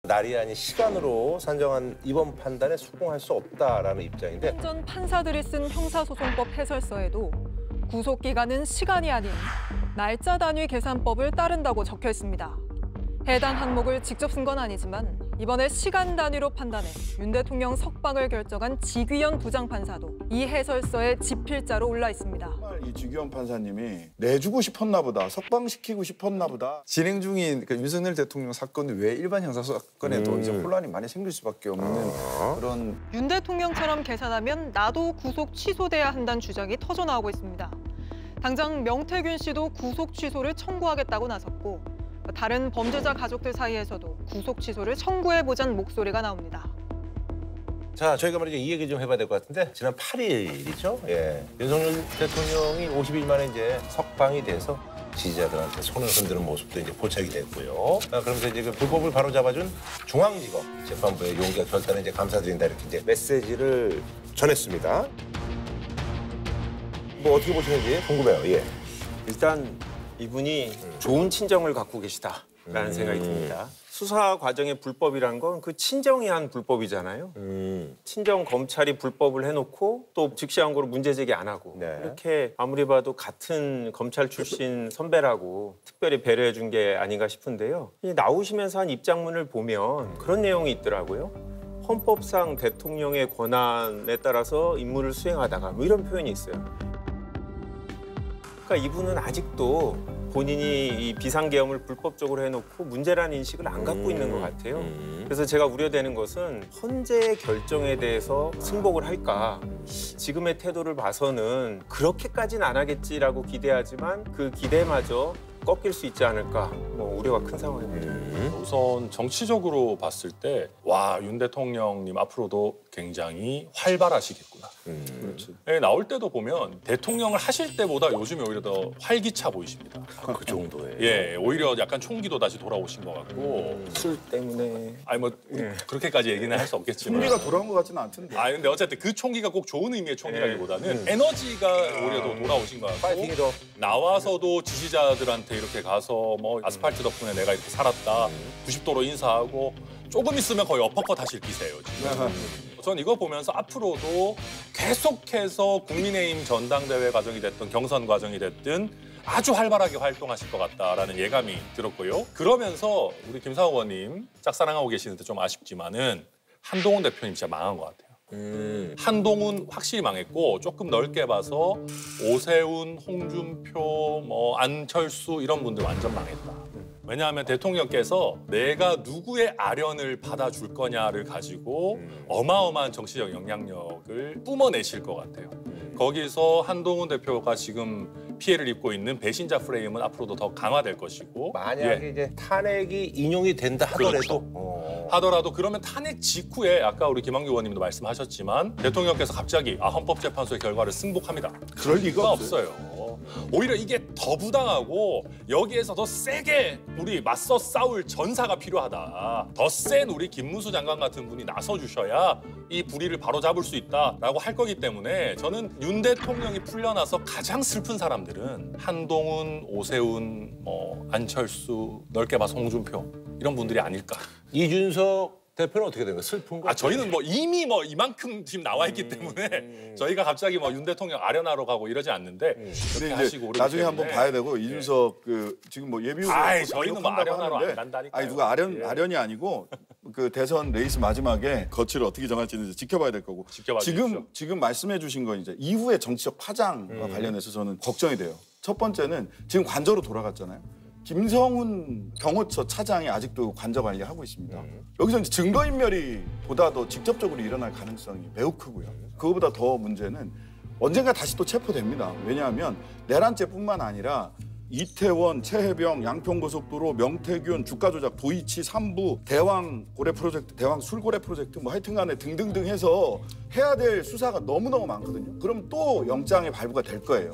날이 아닌 시간으로 산정한 이번 판단에 수긍할 수 없다라는 입장인데 전 판사들이 쓴 형사소송법 해설서에도 구속기간은 시간이 아닌 날짜 단위 계산법을 따른다고 적혀 있습니다. 해당 항목을 직접 쓴 건 아니지만 이번에 시간 단위로 판단해 윤 대통령 석방을 결정한 지귀현 부장판사도 이 해설서에 집필자로 올라 있습니다. 정말 이 지귀현 판사님이 내주고 싶었나 보다, 석방시키고 싶었나 보다. 진행 중인 그 윤석열 대통령 사건이 왜 일반 형사 사건에도 이제 혼란이 많이 생길 수밖에 없는 그런. 윤 대통령처럼 계산하면 나도 구속 취소돼야 한다는 주장이 터져 나오고 있습니다. 당장 명태균 씨도 구속 취소를 청구하겠다고 나섰고 다른 범죄자 가족들 사이에서도 구속 취소를 청구해보자는 목소리가 나옵니다. 자, 저희가 말이죠. 이 얘기 좀 해봐야 될 것 같은데 지난 8일이죠. 예. 윤석열 대통령이 50일 만에 이제 석방이 돼서 지지자들한테 손을 흔드는 모습도 이제 포착이 됐고요. 그러면서 이제 그 불법을 바로잡아준 중앙지검 재판부의 용기와 결단에 이제 감사드린다 이렇게 이제 메시지를 전했습니다. 뭐 어떻게 보시는지 궁금해요. 예. 일단 이분이 좋은 친정을 갖고 계시다라는 생각이 듭니다. 수사 과정의 불법이란 건 그 친정이 한 불법이잖아요. 친정 검찰이 불법을 해놓고 또 즉시한 거로 문제 제기 안 하고 네. 이렇게 아무리 봐도 같은 검찰 출신 선배라고 특별히 배려해 준 게 아닌가 싶은데요. 이 나오시면서 한 입장문을 보면 그런 내용이 있더라고요. 헌법상 대통령의 권한에 따라서 임무를 수행하다가 뭐 이런 표현이 있어요. 그러니까 이분은 아직도 본인이 이 비상계엄을 불법적으로 해놓고 문제라는 인식을 안 갖고 있는 것 같아요. 그래서 제가 우려되는 것은 헌재의 결정에 대해서 승복을 할까. 지금의 태도를 봐서는 그렇게까지는 안 하겠지라고 기대하지만 그 기대마저 꺾일 수 있지 않을까. 뭐 우려가 큰 상황입니다. 우선 정치적으로 봤을 때 와, 윤 대통령님 앞으로도 굉장히 활발하시겠구나. 그렇지. 예, 나올 때도 보면 대통령을 하실 때보다 요즘에 오히려 더 활기차 보이십니다. 그 정도예요. 예, 오히려 약간 총기도 다시 돌아오신 것 같고. 술 때문에. 아니 뭐 그렇게까지 얘기는 할 수 없겠지만. 총리가 돌아온 것 같지는 않던데. 아 근데 어쨌든 그 총기가 꼭 좋은 의미의 총기라기보다는 에너지가 오히려 더 돌아오신 것 같고. 파이팅이 더. 나와서도 지지자들한테 이렇게 가서 뭐 아스팔트 덕분에 내가 이렇게 살았다. 90도로 인사하고 조금 있으면 거의 어퍼컷 하실 기세예요 지금. 전 이거 보면서 앞으로도 계속해서 국민의힘 전당대회 과정이 됐든 경선 과정이 됐든 아주 활발하게 활동하실 것 같다라는 예감이 들었고요. 그러면서 우리 김상호 의원님 짝사랑하고 계시는데 좀 아쉽지만은 한동훈 대표님 진짜 망한 것 같아요. 한동훈 확실히 망했고 조금 넓게 봐서 오세훈, 홍준표, 뭐 안철수 이런 분들 완전 망했다. 왜냐하면 대통령께서 내가 누구의 아련을 받아줄 거냐를 가지고 어마어마한 정치적 영향력을 뿜어내실 것 같아요. 거기서 한동훈 대표가 지금 피해를 입고 있는 배신자 프레임은 앞으로도 더 강화될 것이고 만약에 이제 탄핵이 인용이 된다 하더라도 하더라도 그러면 탄핵 직후에 아까 우리 김한규 의원님도 말씀하셨지만 대통령께서 갑자기 헌법재판소의 결과를 승복합니다. 그럴 리가 없어요. 오히려 이게 더 부당하고 여기에서 더 세게 우리 맞서 싸울 전사가 필요하다. 더 센 우리 김문수 장관 같은 분이 나서주셔야 이 불의를 바로잡을 수 있다라고 할 거기 때문에 저는 윤 대통령이 풀려나서 가장 슬픈 사람들은 한동훈, 오세훈, 안철수, 넓게 봐서 홍준표 이런 분들이 아닐까. 이준석 대표는 어떻게 된 거예요? 슬픈 거? 저희는 이미 이만큼 지금 나와 있기 때문에 저희가 갑자기 윤 대통령 아련하러 가고 이러지 않는데 근데 하시고 이제 나중에 한번 봐야 되고 이준석 지금 예비 후보 저희는 아련하러 안 간다니까요. 아니 누가 아련이 아니고 그 대선 레이스 마지막에 거취를 어떻게 정할지는 지켜봐야 될 거고. 지금 말씀해 주신 건 이제 이후의 정치적 파장과 관련해서 저는 걱정이 돼요. 첫 번째는 지금 관저로 돌아갔잖아요. 김성훈 경호처 차장이 아직도 관저 관리하고 있습니다. 여기서 이제 증거인멸이 보다 더 직접적으로 일어날 가능성이 매우 크고요. 그거보다 더 문제는 언젠가 다시 또 체포됩니다. 왜냐하면 내란죄뿐만 아니라 이태원, 최해병, 양평고속도로, 명태균, 주가조작, 도이치, 삼부, 대왕 고래 프로젝트, 대왕 술고래 프로젝트 뭐 하여튼간에 등등등 해서 해야 될 수사가 너무너무 많거든요. 그럼 또 영장의 발부가 될 거예요.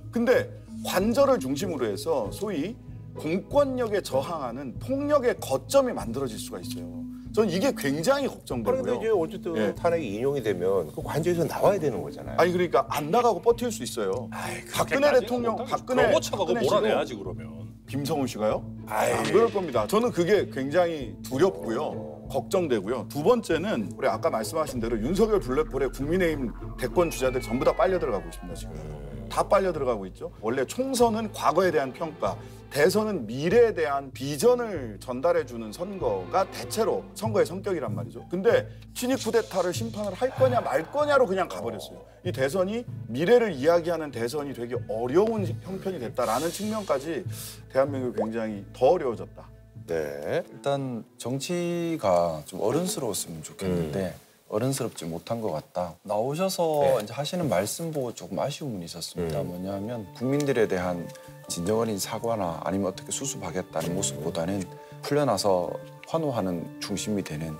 근데 관저를 중심으로 해서 소위 공권력에 저항하는 폭력의 거점이 만들어질 수가 있어요. 저는 이게 굉장히 걱정되고요. 그런데 이제 어쨌든 탄핵이 인용이 되면 그 관저에서 나와야 되는 거잖아요. 아니 그러니까 안 나가고 버틸 수 있어요. 박근혜 대통령, 박근혜 몰아내야지 그러면. 김성훈 씨가요? 안 그럴 겁니다. 저는 그게 굉장히 두렵고요. 걱정되고요. 두 번째는 우리 아까 말씀하신 대로 윤석열 블랙홀에 국민의힘 대권 주자들 전부 다 빨려 들어가고 있습니다. 지금 다 빨려 들어가고 있죠. 원래 총선은 과거에 대한 평가, 대선은 미래에 대한 비전을 전달해주는 선거가 대체로 선거의 성격이란 말이죠. 근데 친위 쿠데타를 심판을 할 거냐 말 거냐로 그냥 가버렸어요. 이 대선이 미래를 이야기하는 대선이 되게 어려운 형편이 됐다라는 측면까지 대한민국이 굉장히 더 어려워졌다. 네. 일단 정치가 좀 어른스러웠으면 좋겠는데 어른스럽지 못한 것 같다. 나오셔서 이제 하시는 말씀 보고 조금 아쉬움은 있었습니다. 뭐냐면 국민들에 대한 진정어린 사과나 아니면 어떻게 수습하겠다는 모습보다는 풀려나서 환호하는 중심이 되는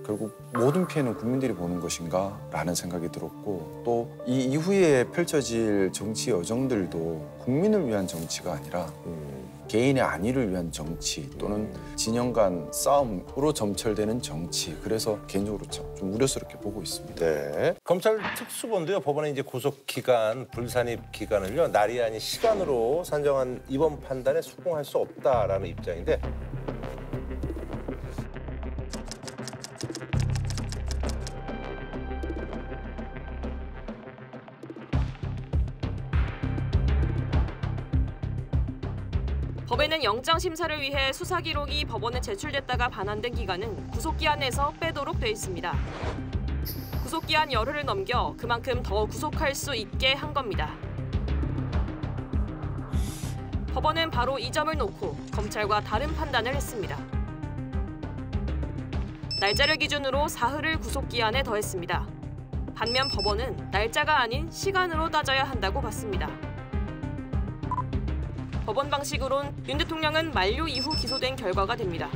결국 모든 피해는 국민들이 보는 것인가 라는 생각이 들었고 또 이 이후에 펼쳐질 정치 여정들도 국민을 위한 정치가 아니라 개인의 안위를 위한 정치 또는 진영 간 싸움으로 점철되는 정치. 그래서 개인적으로 좀 우려스럽게 보고 있습니다. 네. 검찰 특수본도요. 법원에 이제 구속 기간, 불산입 기간을요. 날이 아닌 시간으로 산정한 이번 판단에 수긍할 수 없다라는 입장인데. 법에는 영장 심사를 위해 수사 기록이 법원에 제출됐다가 반환된 기간은 구속기한에서 빼도록 돼 있습니다. 구속기한 열흘을 넘겨 그만큼 더 구속할 수 있게 한 겁니다. 법원은 바로 이 점을 놓고 검찰과 다른 판단을 했습니다. 날짜를 기준으로 사흘을 구속기한에 더했습니다. 반면 법원은 날짜가 아닌 시간으로 따져야 한다고 봤습니다. 법원 방식으론 윤 대통령은 만료 이후 기소된 결과가 됩니다.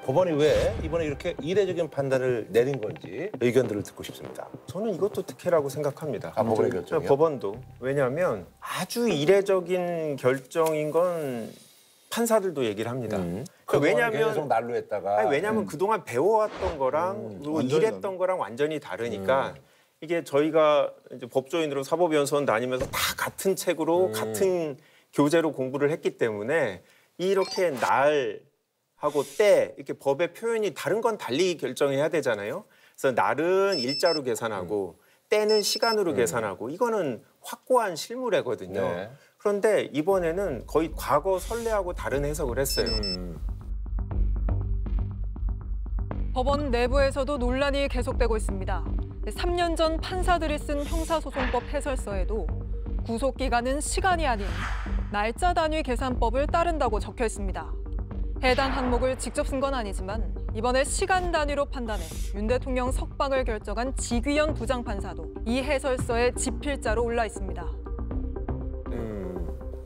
법원이 왜 이번에 이렇게 이례적인 판단을 내린 건지 의견들을 듣고 싶습니다. 저는 이것도 특혜라고 생각합니다. 법원의 결정이요? 법원도. 왜냐하면 아주 이례적인 결정인 건 판사들도 얘기를 합니다. 왜냐하면 계속 난로했다가. 왜냐하면 그동안 배워왔던 거랑 그리고 일했던 거랑 완전히 다르니까 이게 저희가 이제 법조인으로 사법연수원 다니면서 다 같은 책으로 같은 교재로 공부를 했기 때문에 이렇게 날하고 때 이렇게 법의 표현이 다른 건 달리 결정해야 되잖아요. 그래서 날은 일자로 계산하고 때는 시간으로 계산하고 이거는 확고한 실무례거든요. 네. 그런데 이번에는 거의 과거 선례하고 다른 해석을 했어요. 법원 내부에서도 논란이 계속되고 있습니다. 3년 전 판사들이 쓴 형사소송법 해설서에도 구속기간은 시간이 아닌 날짜 단위 계산법을 따른다고 적혀 있습니다. 해당 항목을 직접 쓴 건 아니지만 이번에 시간 단위로 판단해 윤 대통령 석방을 결정한 지귀현 부장판사도 이 해설서에 집필자로 올라 있습니다.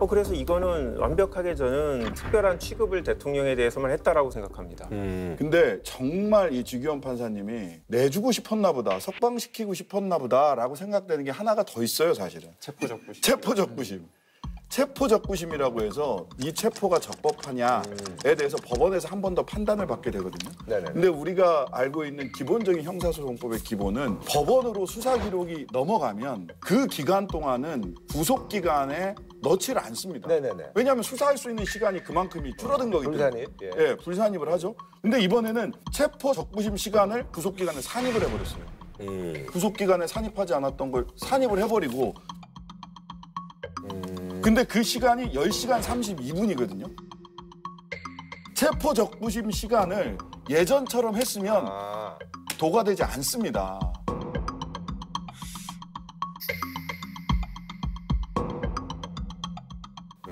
그래서 이거는 완벽하게 저는 특별한 취급을 대통령에 대해서만 했다라고 생각합니다. 근데 정말 이 지귀현 판사님이 내주고 싶었나 보다, 석방시키고 싶었나 보다라고 생각되는 게 하나가 더 있어요, 사실은. 체포적부심. 체포적부심. 체포적부심이라고 해서 이 체포가 적법하냐에 대해서 법원에서 한 번 더 판단을 받게 되거든요. 네네. 근데 우리가 알고 있는 기본적인 형사소송법의 기본은 법원으로 수사 기록이 넘어가면 그 기간 동안은 구속 기간에 넣지를 않습니다. 네네네. 왜냐하면 수사할 수 있는 시간이 그만큼이 줄어든 거기 때문에. 불산입. 예. 예, 불산입을 하죠. 근데 이번에는 체포 적부심 시간을 구속 기간에 산입을 해버렸어요. 구속 기간에 산입하지 않았던 걸 산입을 해버리고. 근데 그 시간이 10시간 32분이거든요. 체포 적부심 시간을 예전처럼 했으면 도가 되지 않습니다.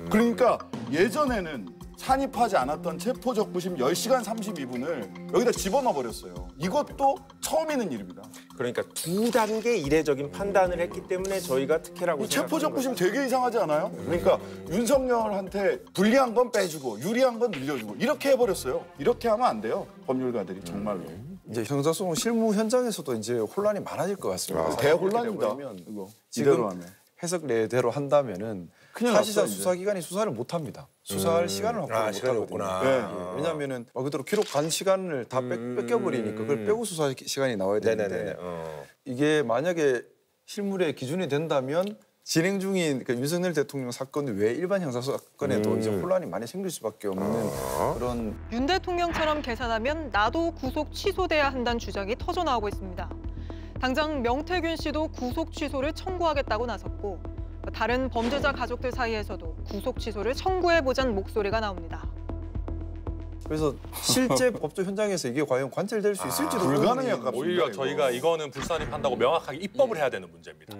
그러니까 예전에는 산입하지 않았던 체포 적부심 10시간 32분을 여기다 집어넣어 버렸어요. 이것도 처음 있는 일입니다. 그러니까 두 단계 이례적인 판단을 했기 때문에 저희가 특혜라고 이 체포 생각하는 적부심 거죠. 되게 이상하지 않아요? 그러니까 윤석열한테 불리한 건 빼주고 유리한 건 늘려주고 이렇게 해버렸어요. 이렇게 하면 안 돼요. 법률가들이 정말로. 이제 형사소송 실무 현장에서도 이제 혼란이 많아질 것 같습니다. 대혼란입니다. 이거 이대로 지금 하면. 해석례대로 한다면은 큰일 사실상 났어, 이제. 수사기관이 수사를 못합니다. 수사할 시간을 확보를 시간이 못하거든요. 없구나. 네. 왜냐하면은 말 그대로 기록 간 시간을 다 뺏겨버리니까 그걸 빼고 수사 시간이 나와야 되는데 네네네. 이게 만약에 실물의 기준이 된다면 진행 중인 그 윤석열 대통령 사건이 왜 일반 형사 사건에도 이제 혼란이 많이 생길 수밖에 없는 그런. 윤 대통령처럼 계산하면 나도 구속 취소돼야 한다는 주장이 터져 나오고 있습니다. 당장 명태균 씨도 구속 취소를 청구하겠다고 나섰고 다른 범죄자 가족들 사이에서도 구속 취소를 청구해보자는 목소리가 나옵니다. 그래서 실제 법조 현장에서 이게 과연 관철될 수 있을지도 불가능에 모르는 가깝습니다. 오히려 이거. 저희가 이거는 불산입한다고 명확하게 입법을 해야 되는 문제입니다.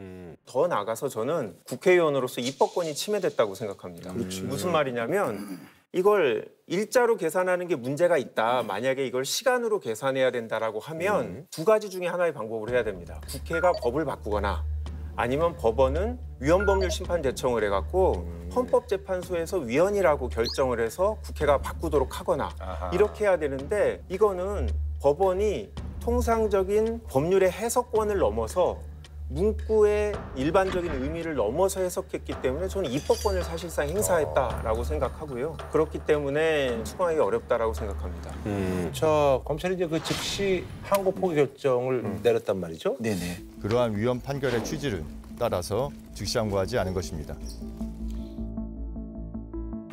더 나가서 저는 국회의원으로서 입법권이 침해됐다고 생각합니다. 무슨 말이냐면 이걸 일자로 계산하는 게 문제가 있다. 만약에 이걸 시간으로 계산해야 된다라고 하면 두 가지 중에 하나의 방법을 해야 됩니다. 국회가 법을 바꾸거나 아니면 법원은 위헌법률 심판 제청을 해갖고 헌법재판소에서 위헌이라고 결정을 해서 국회가 바꾸도록 하거나 이렇게 해야 되는데 이거는 법원이 통상적인 법률의 해석권을 넘어서 문구의 일반적인 의미를 넘어서 해석했기 때문에 저는 입법권을 사실상 행사했다라고 생각하고요. 그렇기 때문에 수긍하기 어렵다라고 생각합니다. 자, 검찰이 이제 그 즉시 항고 포기 결정을 내렸단 말이죠. 네네. 그러한 위헌 판결의 취지를 따라서 즉시 항고하지 않은 것입니다.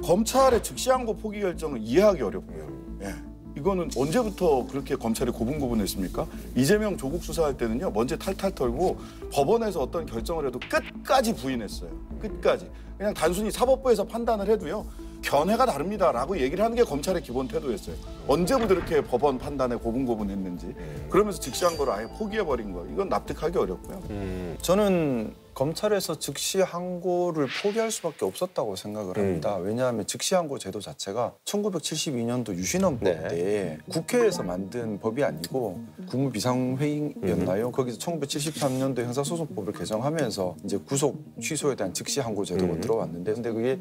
검찰의 즉시 항고 포기 결정을 이해하기 어렵고요. 예. 이거는 언제부터 그렇게 검찰이 고분고분했습니까? 이재명 조국 수사할 때는요. 먼저 탈탈 털고 법원에서 어떤 결정을 해도 끝까지 부인했어요. 끝까지. 그냥 단순히 사법부에서 판단을 해도요. 견해가 다릅니다라고 얘기를 하는 게 검찰의 기본 태도였어요. 언제부터 이렇게 법원 판단에 고분고분했는지. 그러면서 즉시 항고를 아예 포기해버린 거. 이건 납득하기 어렵고요. 저는 검찰에서 즉시 항고를 포기할 수밖에 없었다고 생각을 합니다. 왜냐하면 즉시 항고 제도 자체가 1972년도 유신헌법 때 국회에서 만든 법이 아니고 국무비상회의였나요? 거기서 1973년도 형사소송법을 개정하면서 이제 구속 취소에 대한 즉시 항고 제도가 들어왔는데 근데 그게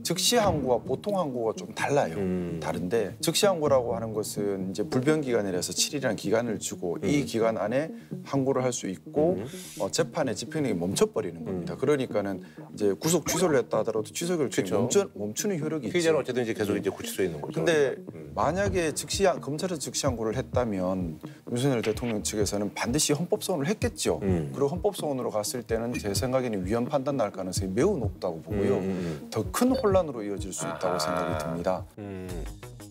즉시 항고와 보통 항고가 좀 달라요. 다른데 즉시 항고라고 하는 것은 이제 불변 기간이라서 7일이라는 기간을 주고 이 기간 안에 항고를 할 수 있고 재판의 집행력이 멈춰버리는 겁니다. 그러니까는 이제 구속 취소를 했다 하더라도 취소 결정이 멈추는 효력이 있죠. 피의자는 어쨌든 이제 계속 이제 구치소에 있는 거죠. 근데 만약에 검찰에서 즉시 항고를 했다면 윤석열 대통령 측에서는 반드시 헌법소원을 했겠죠. 그리고 헌법소원으로 갔을 때는 제 생각에는 위헌 판단 날 가능성이 매우 높다고 보고요. 더 큰 혼란으로 이어질 수 있다고 생각이 듭니다.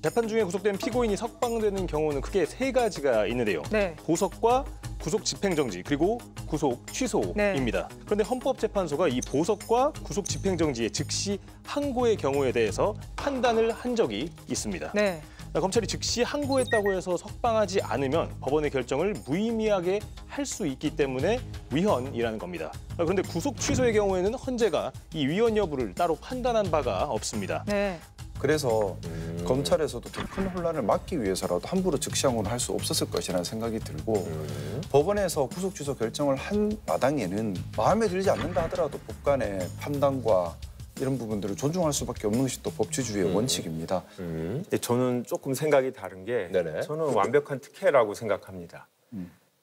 재판 중에 구속된 피고인이 석방되는 경우는 크게 세 가지가 있는데요. 네. 보석과 구속 집행정지 그리고 구속 취소입니다. 그런데 헌법재판소가 이 보석과 구속 집행정지의 즉시 항고의 경우에 대해서 판단을 한 적이 있습니다. 네. 검찰이 즉시 항고했다고 해서 석방하지 않으면 법원의 결정을 무의미하게 할 수 있기 때문에 위헌이라는 겁니다. 그런데 구속 취소의 경우에는 헌재가 이 위헌 여부를 따로 판단한 바가 없습니다. 네. 그래서 검찰에서도 더 큰 혼란을 막기 위해서라도 함부로 즉시 항고는 할 수 없었을 것이라는 생각이 들고 법원에서 구속 취소 결정을 한 마당에는 마음에 들지 않는다 하더라도 법관의 판단과 이런 부분들을 존중할 수밖에 없는 것이 또 법치주의의 원칙입니다. 근데 저는 조금 생각이 다른 게 네네. 저는 완벽한 특혜라고 생각합니다.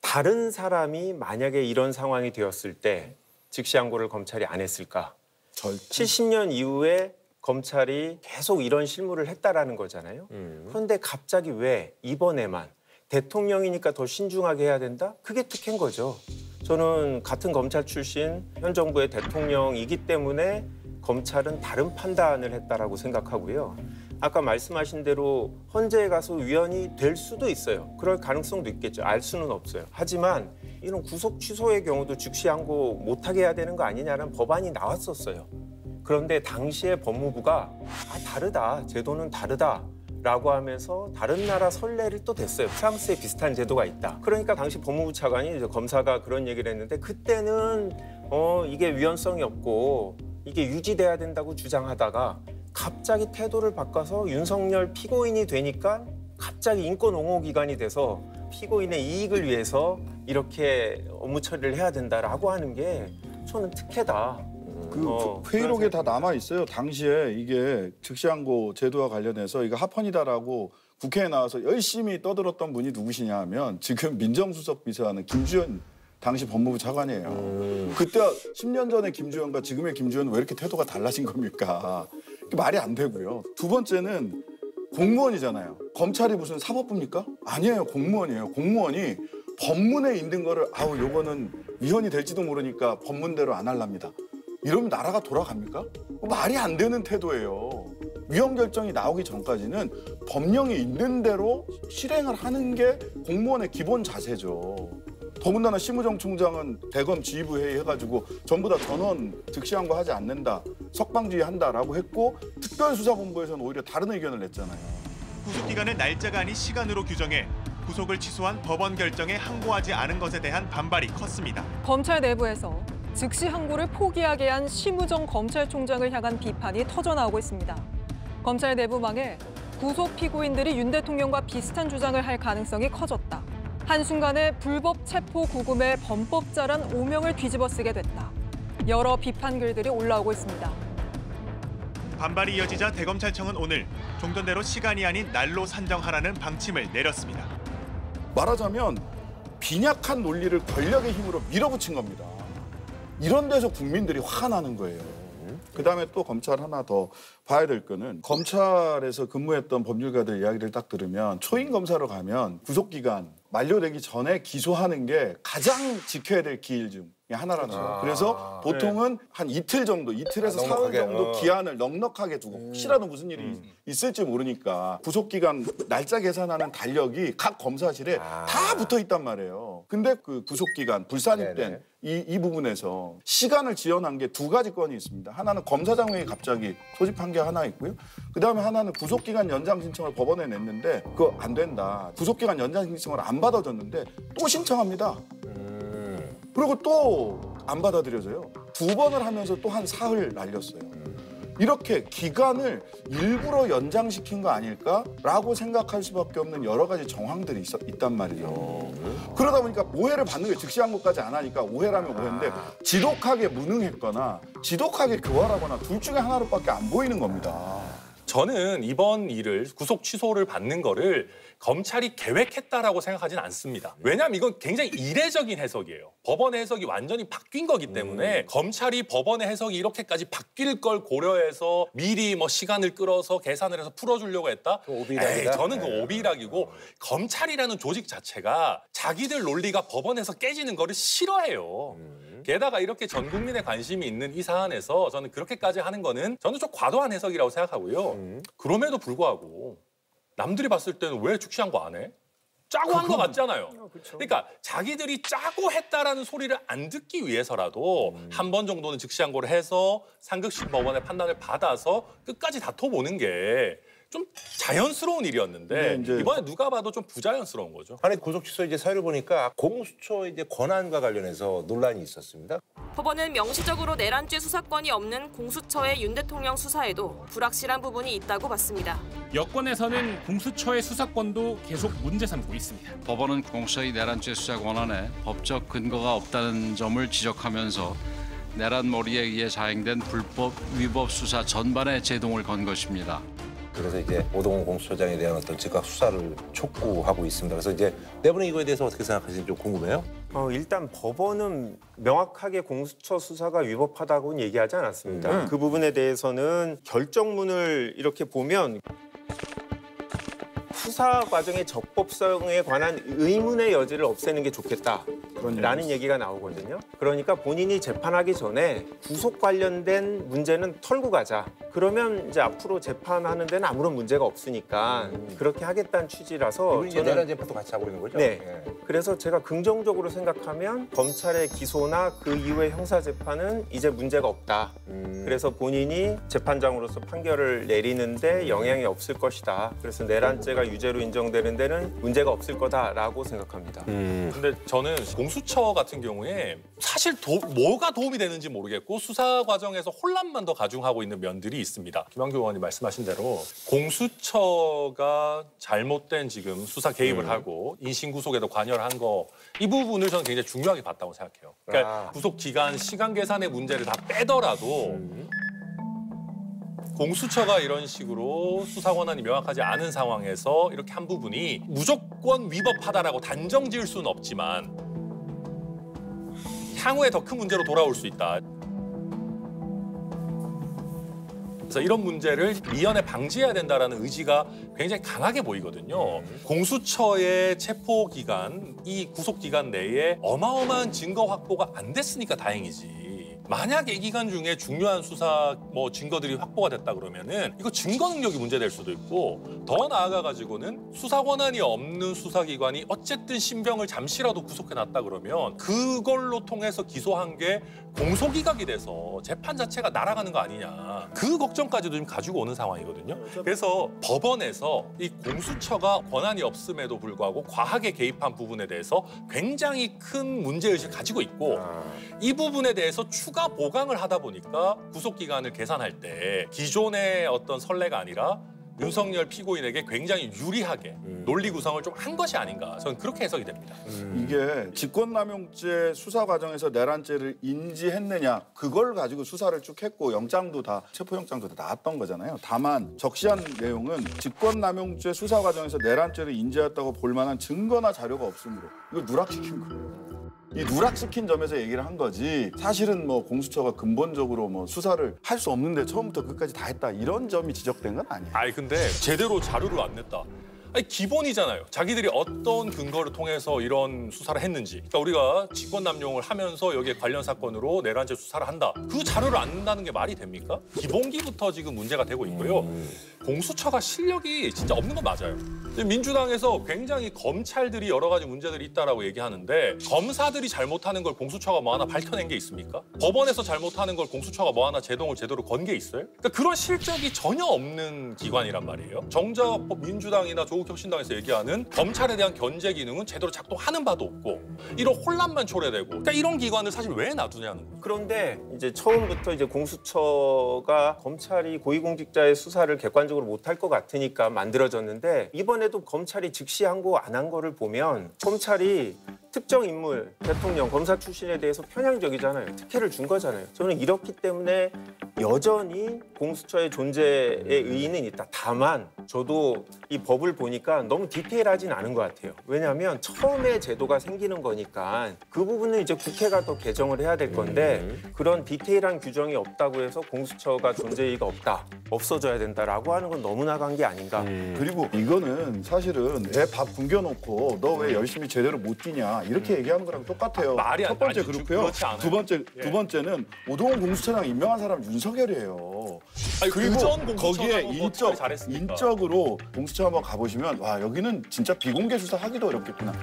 다른 사람이 만약에 이런 상황이 되었을 때 즉시 항고를 검찰이 안 했을까? 70년 이후에 검찰이 계속 이런 실무를 했다라는 거잖아요. 그런데 갑자기 왜 이번에만 대통령이니까 더 신중하게 해야 된다? 그게 특혜인 거죠. 저는 같은 검찰 출신 현 정부의 대통령이기 때문에 검찰은 다른 판단을 했다라고 생각하고요. 아까 말씀하신 대로 헌재에 가서 위헌이 될 수도 있어요. 그럴 가능성도 있겠죠. 알 수는 없어요. 하지만 이런 구속 취소의 경우도 즉시 항고 못하게 해야 되는 거 아니냐는 법안이 나왔었어요. 그런데 당시에 법무부가 다르다, 제도는 다르다 라고 하면서 다른 나라 선례를 또 댔어요. 프랑스에 비슷한 제도가 있다. 그러니까 당시 법무부 차관이 이제 검사가 그런 얘기를 했는데 그때는 이게 위헌성이 없고 이게 유지돼야 된다고 주장하다가 갑자기 태도를 바꿔서 윤석열 피고인이 되니까 갑자기 인권 옹호 기관이 돼서 피고인의 이익을 위해서 이렇게 업무 처리를 해야 된다라고 하는 게 저는 특혜다. 그 회의록에 다 남아 있어요. 당시에 이게 즉시항고 제도와 관련해서 이거 합헌이다라고 국회에 나와서 열심히 떠들었던 분이 누구시냐 하면 지금 민정수석 비서하는 김주현 당시 법무부 차관이에요. 그때 10년 전에 김주현과 지금의 김주현은 왜 이렇게 태도가 달라진 겁니까? 이게 말이 안 되고요. 두 번째는 공무원이잖아요. 검찰이 무슨 사법부입니까? 아니에요. 공무원이에요. 공무원이 법문에 있는 거를 요거는 위헌이 될지도 모르니까 법문대로 안 할랍니다. 이러면 나라가 돌아갑니까? 말이 안 되는 태도예요. 위헌 결정이 나오기 전까지는 법령이 있는 대로 실행을 하는 게 공무원의 기본 자세죠. 더군다나 심우정 총장은 대검 지휘부 회의 해가지고 전부 다 전원 즉시 항고하지 않는다, 석방지휘한다라고 했고 특별수사본부에서는 오히려 다른 의견을 냈잖아요. 구속기간을 날짜가 아닌 시간으로 규정해 구속을 취소한 법원 결정에 항고하지 않은 것에 대한 반발이 컸습니다. 검찰 내부에서 즉시 항고를 포기하게 한 심우정 검찰총장을 향한 비판이 터져나오고 있습니다. 검찰 내부망에 구속 피고인들이 윤 대통령과 비슷한 주장을 할 가능성이 커졌다. 한순간에 불법 체포 구금의 범법자란 오명을 뒤집어쓰게 됐다. 여러 비판 글들이 올라오고 있습니다. 반발이 이어지자 대검찰청은 오늘 종전대로 시간이 아닌 날로 산정하라는 방침을 내렸습니다. 말하자면 빈약한 논리를 권력의 힘으로 밀어붙인 겁니다. 이런 데서 국민들이 화가 나는 거예요. 그다음에 또 검찰 하나 더 봐야 될 거는 검찰에서 근무했던 법률가들 이야기를 딱 들으면 초임 검사로 가면 구속기간 만료되기 전에 기소하는 게 가장 지켜야 될 기일 중 하나라는 거예요. 그래서 보통은 한 이틀 정도, 이틀에서 사흘 정도 기한을 넉넉하게 두고 혹시라도 무슨 일이 있을지 모르니까 구속기간 날짜 계산하는 달력이 각 검사실에 다 붙어 있단 말이에요. 근데 그 구속기간 불산입된 이 부분에서 시간을 지연한 게 두 가지 건이 있습니다. 하나는 검사장회의 갑자기 소집한 게 하나 있고요. 그다음에 하나는 구속기간 연장 신청을 법원에 냈는데 그거 안 된다. 구속기간 연장 신청을 안 받아줬는데 또 신청합니다. 그리고 또 안 받아들여져요. 두 번을 하면서 또 한 사흘 날렸어요. 이렇게 기간을 일부러 연장시킨 거 아닐까라고 생각할 수밖에 없는 여러 가지 정황들이 있단 말이죠. 그러다 보니까 오해를 받는 게 즉시 항고까지 안 하니까 오해라면 오해인데 지독하게 무능했거나 지독하게 교활하거나 둘 중에 하나로밖에 안 보이는 겁니다. 저는 이번 일을 구속 취소를 받는 거를 검찰이 계획했다라고 생각하진 않습니다. 왜냐하면 이건 굉장히 이례적인 해석이에요. 법원의 해석이 완전히 바뀐 거기 때문에 검찰이 법원의 해석이 이렇게까지 바뀔 걸 고려해서 미리 뭐 시간을 끌어서 계산을 해서 풀어주려고 했다? 오비락이다. 저는 그 오비락이고 검찰이라는 조직 자체가 자기들 논리가 법원에서 깨지는 거를 싫어해요. 게다가 이렇게 전 국민의 관심이 있는 이 사안에서 저는 그렇게까지 하는 거는 저는 좀 과도한 해석이라고 생각하고요. 그럼에도 불구하고 남들이 봤을 때는 왜 즉시항고 안 해? 짜고 한 거 같잖아요. 그러니까 자기들이 짜고 했다라는 소리를 안 듣기 위해서라도 한 번 정도는 즉시항고를 해서 상급심 법원의 판단을 받아서 끝까지 다퉈보는 게 좀 자연스러운 일이었는데 이번에 누가 봐도 좀 부자연스러운 거죠. 아니 구속 취소 이제 사유를 보니까 공수처 이제 권한과 관련해서 논란이 있었습니다. 법원은 명시적으로 내란죄 수사권이 없는 공수처의 윤 대통령 수사에도 불확실한 부분이 있다고 봤습니다. 여권에서는 공수처의 수사권도 계속 문제 삼고 있습니다. 법원은 공수처의 내란죄 수사 권한에 법적 근거가 없다는 점을 지적하면서 내란몰이에 의해 자행된 불법 위법 수사 전반에 제동을 건 것입니다. 그래서 이제 오동훈 공수처장에 대한 어떤 즉각 수사를 촉구하고 있습니다. 그래서 이제 네 분은 이거에 대해서 어떻게 생각하시는지 좀 궁금해요. 일단 법원은 명확하게 공수처 수사가 위법하다고는 얘기하지 않았습니다. 그 부분에 대해서는 결정문을 이렇게 보면 수사 과정의 적법성에 관한 의문의 여지를 없애는 게 좋겠다라는 얘기가 나오거든요. 그러니까 본인이 재판하기 전에 구속 관련된 문제는 털고 가자. 그러면 이제 앞으로 재판하는 데는 아무런 문제가 없으니까 그렇게 하겠다는 취지라서 이제 내란 재판도 같이 하고 있는 거죠? 네. 그래서 제가 긍정적으로 생각하면 검찰의 기소나 그 이후의 형사 재판은 이제 문제가 없다. 그래서 본인이 재판장으로서 판결을 내리는데 영향이 없을 것이다. 그래서 내란죄가 유죄로 인정되는 데는 문제가 없을 거다라고 생각합니다. 근데 저는 공수처 같은 경우에 사실 뭐가 도움이 되는지 모르겠고 수사 과정에서 혼란만 더 가중하고 있는 면들이 있습니다. 김한규 의원이 말씀하신 대로 공수처가 잘못된 지금 수사 개입을 하고 인신구속에도 관여를 한 거 이 부분을 저는 굉장히 중요하게 봤다고 생각해요. 그러니까 구속 기간, 시간 계산의 문제를 다 빼더라도 공수처가 이런 식으로 수사 권한이 명확하지 않은 상황에서 이렇게 한 부분이 무조건 위법하다라고 단정 지을 수는 없지만 향후에 더 큰 문제로 돌아올 수 있다. 그래서 이런 문제를 미연에 방지해야 된다는 의지가 굉장히 강하게 보이거든요. 공수처의 체포 기간, 이 구속 기간 내에 어마어마한 증거 확보가 안 됐으니까 다행이지. 만약에 이 기간 중에 중요한 수사 증거들이 확보가 됐다 그러면은 이거 증거 능력이 문제될 수도 있고 더 나아가 가지고는 수사 권한이 없는 수사기관이 어쨌든 신병을 잠시라도 구속해놨다 그러면 그걸로 통해서 기소한 게 공소기각이 돼서 재판 자체가 날아가는 거 아니냐 그 걱정까지도 좀 가지고 오는 상황이거든요. 그래서 법원에서 이 공수처가 권한이 없음에도 불구하고 과하게 개입한 부분에 대해서 굉장히 큰 문제의식을 가지고 있고 이 부분에 대해서 추가 보강을 하다 보니까 구속기간을 계산할 때 기존의 어떤 선례가 아니라 윤석열 피고인에게 굉장히 유리하게 논리 구성을 좀 한 것이 아닌가 저는 그렇게 해석이 됩니다. 이게 직권남용죄 수사 과정에서 내란죄를 인지했느냐 그걸 가지고 수사를 쭉 했고 영장도 다 체포영장도 다 나왔던 거잖아요. 다만 적시한 내용은 직권남용죄 수사 과정에서 내란죄를 인지했다고 볼 만한 증거나 자료가 없으므로 이걸 누락시킨 거예요. 이 누락시킨 점에서 얘기를 한 거지 사실은 공수처가 근본적으로 수사를 할 수 없는데 처음부터 끝까지 다 했다 이런 점이 지적된 건 아니에요. 아니 근데 제대로 자료를 안 냈다. 아니 기본이잖아요. 자기들이 어떤 근거를 통해서 이런 수사를 했는지. 그러니까 우리가 직권남용을 하면서 여기에 관련 사건으로 내란죄 수사를 한다. 그 자료를 안 낸다는 게 말이 됩니까? 기본기부터 지금 문제가 되고 있고요. 공수처가 실력이 진짜 없는 건 맞아요. 민주당에서 굉장히 검찰들이 여러 가지 문제들이 있다라고 얘기하는데 검사들이 잘못하는 걸 공수처가 뭐 하나 밝혀낸 게 있습니까? 법원에서 잘못하는 걸 공수처가 뭐 하나 제동을 제대로 건 게 있어요? 그러니까 그런 실적이 전혀 없는 기관이란 말이에요. 정작 민주당이나 조국혁신당에서 얘기하는 검찰에 대한 견제 기능은 제대로 작동하는 바도 없고 이런 혼란만 초래되고 그러니까 이런 기관을 사실 왜 놔두냐는 거예요. 그런데 이제 처음부터 이제 공수처가 검찰이 고위공직자의 수사를 객관적으로 못할 것 같으니까 만들어졌는데 이번에도 검찰이 즉시 한 거 안 한 거를 보면 검찰이 특정 인물, 대통령, 검사 출신에 대해서 편향적이잖아요. 특혜를 준 거잖아요. 저는 이렇기 때문에 여전히 공수처의 존재의 의의는 있다. 다만 저도 이 법을 보니까 너무 디테일하진 않은 것 같아요. 왜냐하면 처음에 제도가 생기는 거니까 그 부분은 이제 국회가 더 개정을 해야 될 건데 그런 디테일한 규정이 없다고 해서 공수처가 존재의의가 없다. 없어져야 된다라고 하는 건 너무 나간 게 아닌가. 그리고 이거는 사실은 내 밥 굶겨놓고 너 왜 열심히 제대로 못 뛰냐 이렇게 얘기하는 거랑 똑같아요. 말이 첫 번째 그렇고요. 두 번째는 오동훈 공수처장 임명한 사람 윤석열이에요. 아니, 그리고 거기에 잘했습니까? 인적으로 공수처 한번 가보시면 와 여기는 진짜 비공개 수사 하기도 어렵겠구나.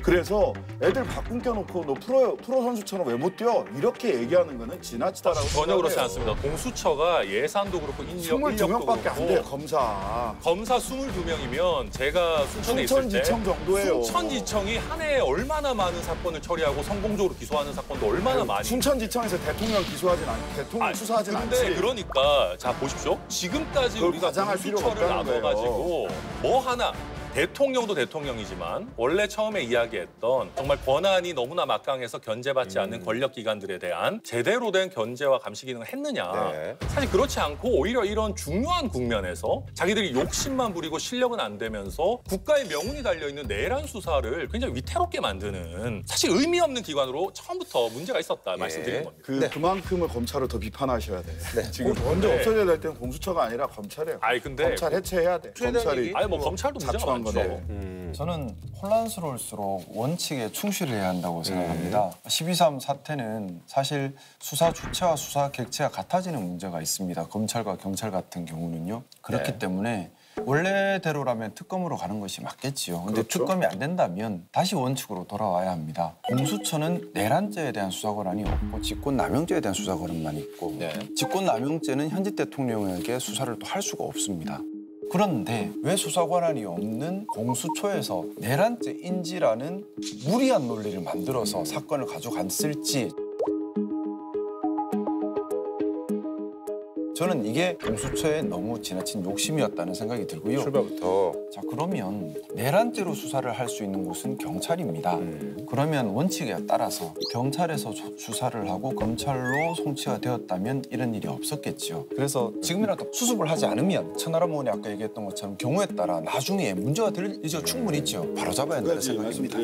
그래서 애들 밥 굶겨놓고 너 프로 선수처럼 왜 못 뛰어? 이렇게 얘기하는 거는 지나치다라고 전혀 그렇지 않습니다. 공수처가 예산도 그렇고 인력도 22명밖에 그렇고 안 돼요, 검사. 검사 22명이면 제가 순천에 있을 때 순천지청 정도예요. 순천지청이 한 해에 얼마나 많은 사건을 처리하고 성공적으로 기소하는 사건도 얼마나 많이. 순천지청에서 대통령 기소하진 않고 대통령 수사하진 않지. 근데 그러니까 자 보십시오. 지금까지 우리가 공수처를 나눠가지고 뭐 하나 대통령도 대통령이지만 원래 처음에 이야기했던 정말 권한이 너무나 막강해서 견제받지 않는 권력기관들에 대한 제대로 된 견제와 감시 기능을 했느냐. 네. 사실 그렇지 않고 오히려 이런 중요한 국면에서 자기들이 욕심만 부리고 실력은 안 되면서 국가의 명운이 달려있는 내란 수사를 굉장히 위태롭게 만드는 사실 의미 없는 기관으로 처음부터 문제가 있었다 말씀드리는 겁니다. 그만큼을 검찰을 더 비판하셔야 돼. 지금 먼저 없어져야 될 때는 공수처가 아니라 검찰이에요. 근데 검찰 해체해야 돼. 검찰이 검찰도 문제가 자초한 많죠. 건데. 저는 혼란스러울수록 원칙에 충실해야 한다고 생각합니다. 12.3 사태는 사실 수사 주체와 수사 객체가 같아지는 문제가 있습니다. 검찰과 경찰 같은 경우는요. 그렇기 때문에 원래대로라면 특검으로 가는 것이 맞겠지요. 근데 특검이 안 된다면 다시 원칙으로 돌아와야 합니다. 공수처는 내란죄에 대한 수사 권한이 없고 직권남용죄에 대한 수사 권한만 있고 직권남용죄는 현직 대통령에게 수사를 또 할 수가 없습니다. 그런데 왜 수사 권한이 없는 공수처에서 내란죄인지라는 무리한 논리를 만들어서 사건을 가져갔을지 저는 이게 공수처의 너무 지나친 욕심이었다는 생각이 들고요. 출발부터. 자 그러면 내란죄로 수사를 할 수 있는 곳은 경찰입니다. 그러면 원칙에 따라서 경찰에서 수사를 하고 검찰로 송치가 되었다면 이런 일이 없었겠지요. 그래서 지금이라도 수습을 하지 않으면 천하람 의원이 아까 얘기했던 것처럼 경우에 따라 나중에 문제가 될 여지가 충분히 있죠. 바로잡아야 한다는 생각입니다.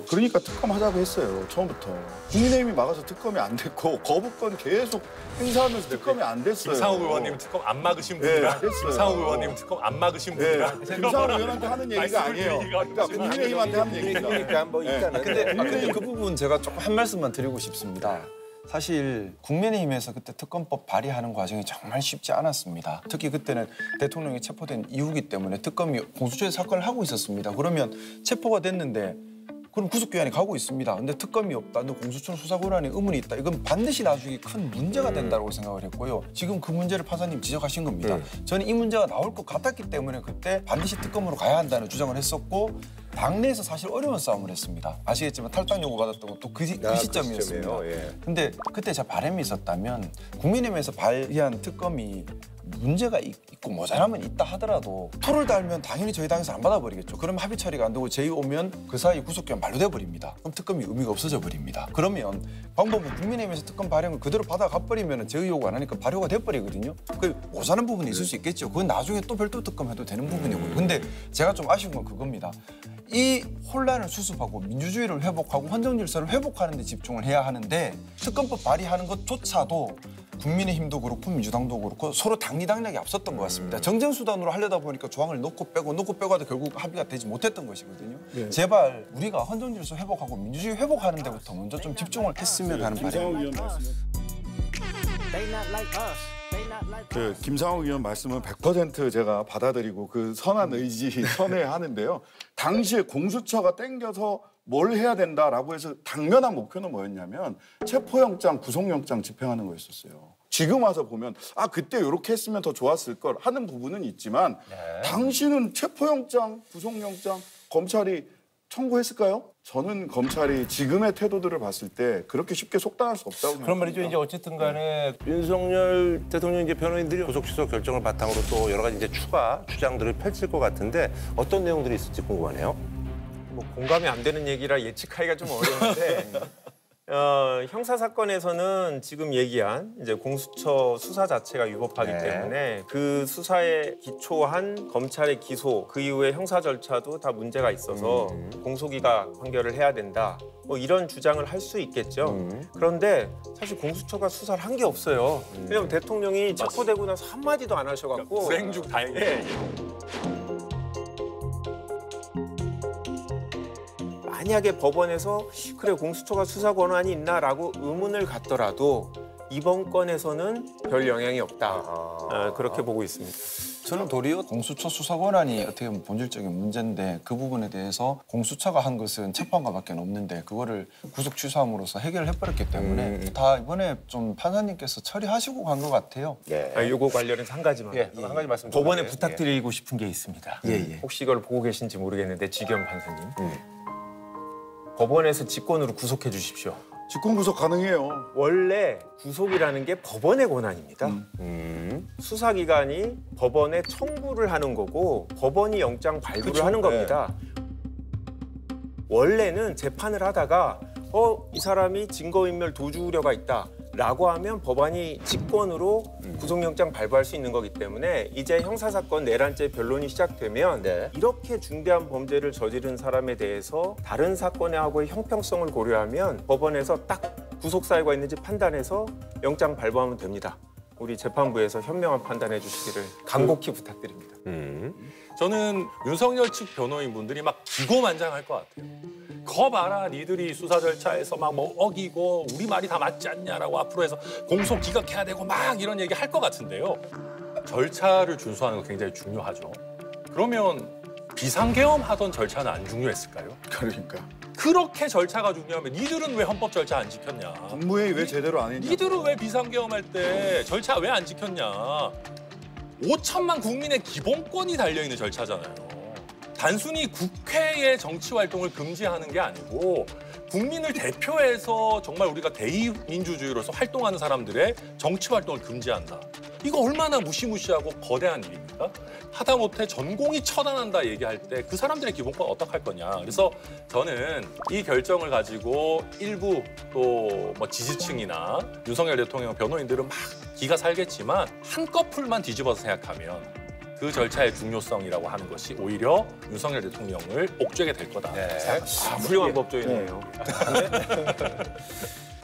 그러니까 특검 하자고 했어요. 처음부터. 국민의힘이 막아서 특검이 안 됐고 거부권 계속 행사하면서 특검이 안 됐어요. 의원님 특검 안 막으신 분이랑 김상욱 의원님 특검 안 막으신 분이랑 김상욱 의원한테 하는 얘기가 아니에요. 그러니까 국민의힘한테 하는 얘기니까. 그러니까 뭐 일단은 근데 그 부분 제가 조금 한 말씀만 드리고 싶습니다. 사실 국민의힘에서 그때 특검법 발의하는 과정이 정말 쉽지 않았습니다. 특히 그때는 대통령이 체포된 이후기 때문에 특검이 공수처에 사건을 하고 있었습니다. 그러면 체포가 됐는데 그럼 구속기한이 가고 있습니다. 근데 특검이 없다. 근데 공수처 수사 권한에 의문이 있다. 이건 반드시 나중에 큰 문제가 된다고 생각을 했고요. 지금 그 문제를 판사님 지적하신 겁니다. 저는 이 문제가 나올 것 같았기 때문에 그때 반드시 특검으로 가야 한다는 주장을 했었고 당내에서 사실 어려운 싸움을 했습니다. 아시겠지만 탈당 요구 받았던 것도 그 시점이었습니다. 근데 그때 제가 바람이 있었다면 국민의힘에서 발의한 특검이 문제가 있고 모자람은 있다 하더라도 토를 달면 당연히 저희 당에서 안 받아버리겠죠. 그럼 합의 처리가 안 되고 제의 오면 그 사이 구속기한 만료돼 버립니다. 그럼 특검이 의미가 없어져 버립니다. 그러면 방법은 국민의힘에서 특검 발행을 그대로 받아가 버리면 제의 요구 안 하니까 발효가 돼 버리거든요. 그 모자란 부분이 있을 수 있겠죠. 그건 나중에 또 별도 특검해도 되는 부분이고요. 근데 제가 좀 아쉬운 건 그겁니다. 이 혼란을 수습하고 민주주의를 회복하고 헌정 질서를 회복하는 데 집중을 해야 하는데 특검법 발의하는 것조차도 국민의힘도 그렇고 민주당도 그렇고 서로 당리당략이 앞섰던 것 같습니다. 정쟁수단으로 하려다 보니까 조항을 놓고 빼고 하도 결국 합의가 되지 못했던 것이거든요. 제발 우리가 헌정 질서 회복하고 민주주의 회복하는 데부터 먼저 좀 집중을 했으면 하는 바람입니다. 그 김상욱 의원 말씀은 100% 제가 받아들이고 그 선한 의지 선회하는데요. 당시에 공수처가 땡겨서 뭘 해야 된다라고 해서 당면한 목표는 뭐였냐면 체포영장, 구속영장 집행하는 거였었어요. 지금 와서 보면 아 그때 이렇게 했으면 더 좋았을 걸 하는 부분은 있지만 당시는 체포영장, 구속영장 검찰이 청구했을까요? 저는 검찰이 지금의 태도들을 봤을 때 그렇게 쉽게 속단할 수 없다고 생각합니다. 그런 말이죠. 이제 어쨌든 간에 윤석열 대통령 이제 변호인들이 구속 취소 결정을 바탕으로 또 여러 가지 이제 추가 주장들을 펼칠 것 같은데 어떤 내용들이 있을지 궁금하네요. 뭐 공감이 안 되는 얘기라 예측하기가 좀 어려운데 형사 사건에서는 지금 얘기한 이제 공수처 수사 자체가 위법하기 때문에 그 수사에 기초한 검찰의 기소 그 이후에 형사 절차도 다 문제가 있어서 공소기가 판결을 해야 된다. 뭐 이런 주장을 할 수 있겠죠. 그런데 사실 공수처가 수사를 한 게 없어요. 왜냐하면 대통령이 체포되고 나서 한마디도 안 하셔갖고 불행 중 다행이에요. 만약에 법원에서 그래 공수처가 수사 권한이 있나라고 의문을 갖더라도 이번 건에서는 별 영향이 없다. 그렇게 보고 있습니다. 저는 도리어 공수처 수사 권한이 어떻게 보면 본질적인 문제인데 그 부분에 대해서 공수처가 한 것은 체포한 것밖에 없는데 그거를 구속 취소함으로써 해결을 해버렸기 때문에 다 이번에 좀 판사님께서 처리하시고 간 것 같아요. 이거 관련해서 한 가지만. 한 가지 말씀 법원에 부탁드리고 싶은 게 있습니다. 혹시 이걸 보고 계신지 모르겠는데 지겸 판사님. 법원에서 직권으로 구속해 주십시오. 직권 구속 가능해요. 원래 구속이라는 게 법원의 권한입니다. 수사기관이 법원에 청구를 하는 거고 법원이 영장 발부를 하는 겁니다. 원래는 재판을 하다가 이 사람이 증거인멸 도주 우려가 있다. 라고 하면 법원이 직권으로 구속영장 발부할 수 있는 거기 때문에 이제 형사사건 내란죄 변론이 시작되면 이렇게 중대한 범죄를 저지른 사람에 대해서 다른 사건하고의 형평성을 고려하면 법원에서 딱 구속사유가 있는지 판단해서 영장 발부하면 됩니다. 우리 재판부에서 현명한 판단해 주시기를 간곡히 부탁드립니다. 저는 윤석열 측 변호인분들이 막 기고만장할 것 같아요. 거 봐라, 니들이 수사 절차에서 막 뭐 어기고 우리 말이 다 맞지 않냐라고 앞으로 해서 공소 기각해야 되고 막 이런 얘기 할 것 같은데요. 절차를 준수하는 거 굉장히 중요하죠. 그러면 비상계엄 하던 절차는 안 중요했을까요? 그러니까. 그렇게 절차가 중요하면 니들은 왜 헌법 절차 안 지켰냐? 국무회의 왜 제대로 안 했냐? 니들은 왜 비상계엄 할 때 절차 왜 안 지켰냐? 5천만 국민의 기본권이 달려있는 절차잖아요. 단순히 국회의 정치 활동을 금지하는 게 아니고 국민을 대표해서 정말 우리가 대의민주주의로서 활동하는 사람들의 정치 활동을 금지한다. 이거 얼마나 무시무시하고 거대한 일입니까? 하다못해 전공이 처단한다 얘기할 때 그 사람들의 기본권 어떡할 거냐. 그래서 저는 이 결정을 가지고 일부 또 뭐 지지층이나 윤석열 대통령 변호인들은 막 기가 살겠지만 한꺼풀만 뒤집어서 생각하면 그 절차의 중요성이라고 하는 것이 오히려 윤석열 대통령을 옥죄게 될 거다. 훌륭한 법조인이에요.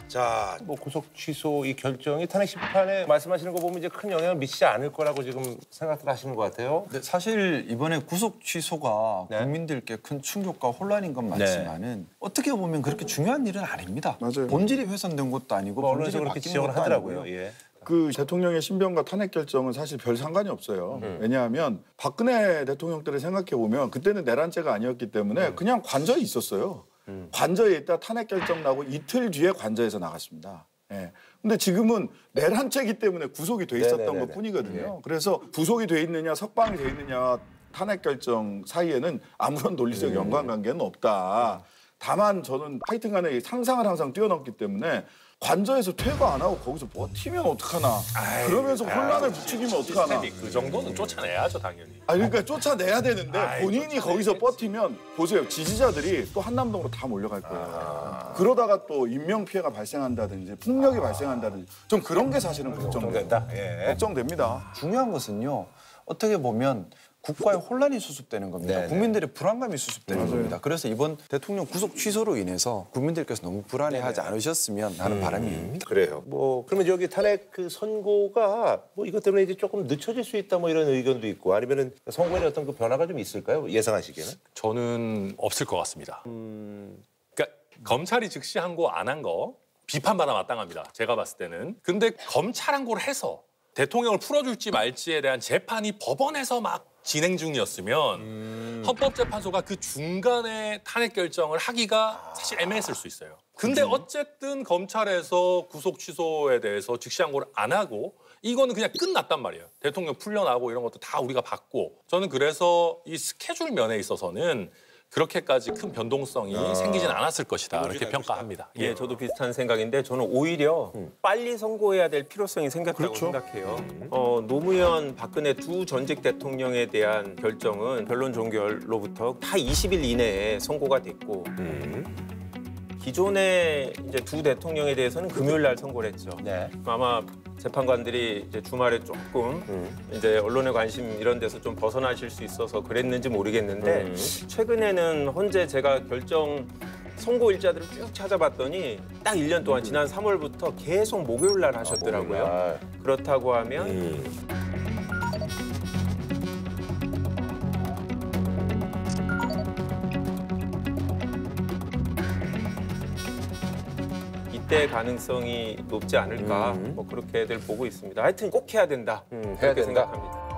자, 뭐 구속 취소 이 결정이 탄핵 심판에 말씀하시는 거 보면 이제 큰 영향을 미치지 않을 거라고 지금 생각들 하시는 것 같아요. 근데 사실 이번에 구속 취소가 네. 국민들께 큰 충격과 혼란인 건 맞지만은 어떻게 보면 그렇게 중요한 일은 아닙니다. 맞아요. 본질이 훼손된 것도 아니고 뭐 본질이 언론에서 그렇게 바뀐 지적을 것도 하더라고요. 아니고요. 예. 그 대통령의 신변과 탄핵 결정은 사실 별 상관이 없어요. 왜냐하면 박근혜 대통령 때를 생각해 보면 그때는 내란죄가 아니었기 때문에 그냥 관저에 있었어요. 관저에 있다 탄핵 결정 나고 이틀 뒤에 관저에서 나갔습니다. 예. 근데 지금은 내란죄이기 때문에 구속이 돼 있었던 네네네네. 것뿐이거든요. 그래서 구속이 돼 있느냐 석방이 돼 있느냐 탄핵 결정 사이에는 아무런 논리적 연관관계는 없다. 다만 저는 하여튼 간에 상상을 항상 뛰어넘기 때문에 관저에서 퇴거 안 하고 거기서 버티면 어떡하나. 그러면서 혼란을 부추기면 어떡하나. 그 정도는 쫓아내야죠, 당연히. 그러니까 쫓아내야 되는데 본인이 거기서 버티면 보세요. 지지자들이 또 한남동으로 다 몰려갈 거예요. 그러다가 또 인명피해가 발생한다든지 폭력이 발생한다든지 좀 그런 게 사실은 걱정된다. 예. 걱정됩니다. 중요한 것은요. 어떻게 보면 국가의 혼란이 수습되는 겁니다. 네네. 국민들의 불안감이 수습되는 겁니다. 그래서 이번 대통령 구속 취소로 인해서 국민들께서 너무 불안해하지 않으셨으면 하는 바람이에요. 그래요. 뭐 그러면 여기 탄핵 그 선고가 뭐 이것 때문에 이제 조금 늦춰질 수 있다 뭐 이런 의견도 있고 아니면은 선고에 어떤 그 변화가 좀 있을까요? 예상하시기에는? 저는 없을 것 같습니다. 그러니까 검찰이 즉시 항고 안 한 거 비판받아 마땅합니다. 제가 봤을 때는. 근데 검찰 항고를 해서 대통령을 풀어줄지 말지에 대한 재판이 법원에서 막 진행 중이었으면 헌법재판소가 그 중간에 탄핵 결정을 하기가 사실 애매했을 수 있어요. 근데 어쨌든 검찰에서 구속 취소에 대해서 즉시 항고를 안 하고 이거는 그냥 끝났단 말이에요. 대통령 풀려나고 이런 것도 다 우리가 봤고 저는 그래서 이 스케줄 면에 있어서는 그렇게까지 큰 변동성이 생기진 않았을 것이다. 이렇게 평가합니다. 예, 저도 비슷한 생각인데 저는 오히려 빨리 선고해야 될 필요성이 생겼다고 생각해요. 노무현, 박근혜 두 전직 대통령에 대한 결정은 변론 종결로부터 다 20일 이내에 선고가 됐고 기존의 이제 두 대통령에 대해서는 금요일 날 선고를 했죠. 네. 아마 재판관들이 이제 주말에 조금 이제 언론의 관심 이런 데서 좀 벗어나실 수 있어서 그랬는지 모르겠는데 최근에는 헌재 제가 결정 선고 일자들을 쭉 찾아봤더니 딱 1년 동안 지난 3월부터 계속 목요일 날 하셨더라고요. 그렇다고 하면 이때 가능성이 높지 않을까 뭐 그렇게들 보고 있습니다. 하여튼 꼭 해야 된다. 해야 그렇게 된다. 생각합니다.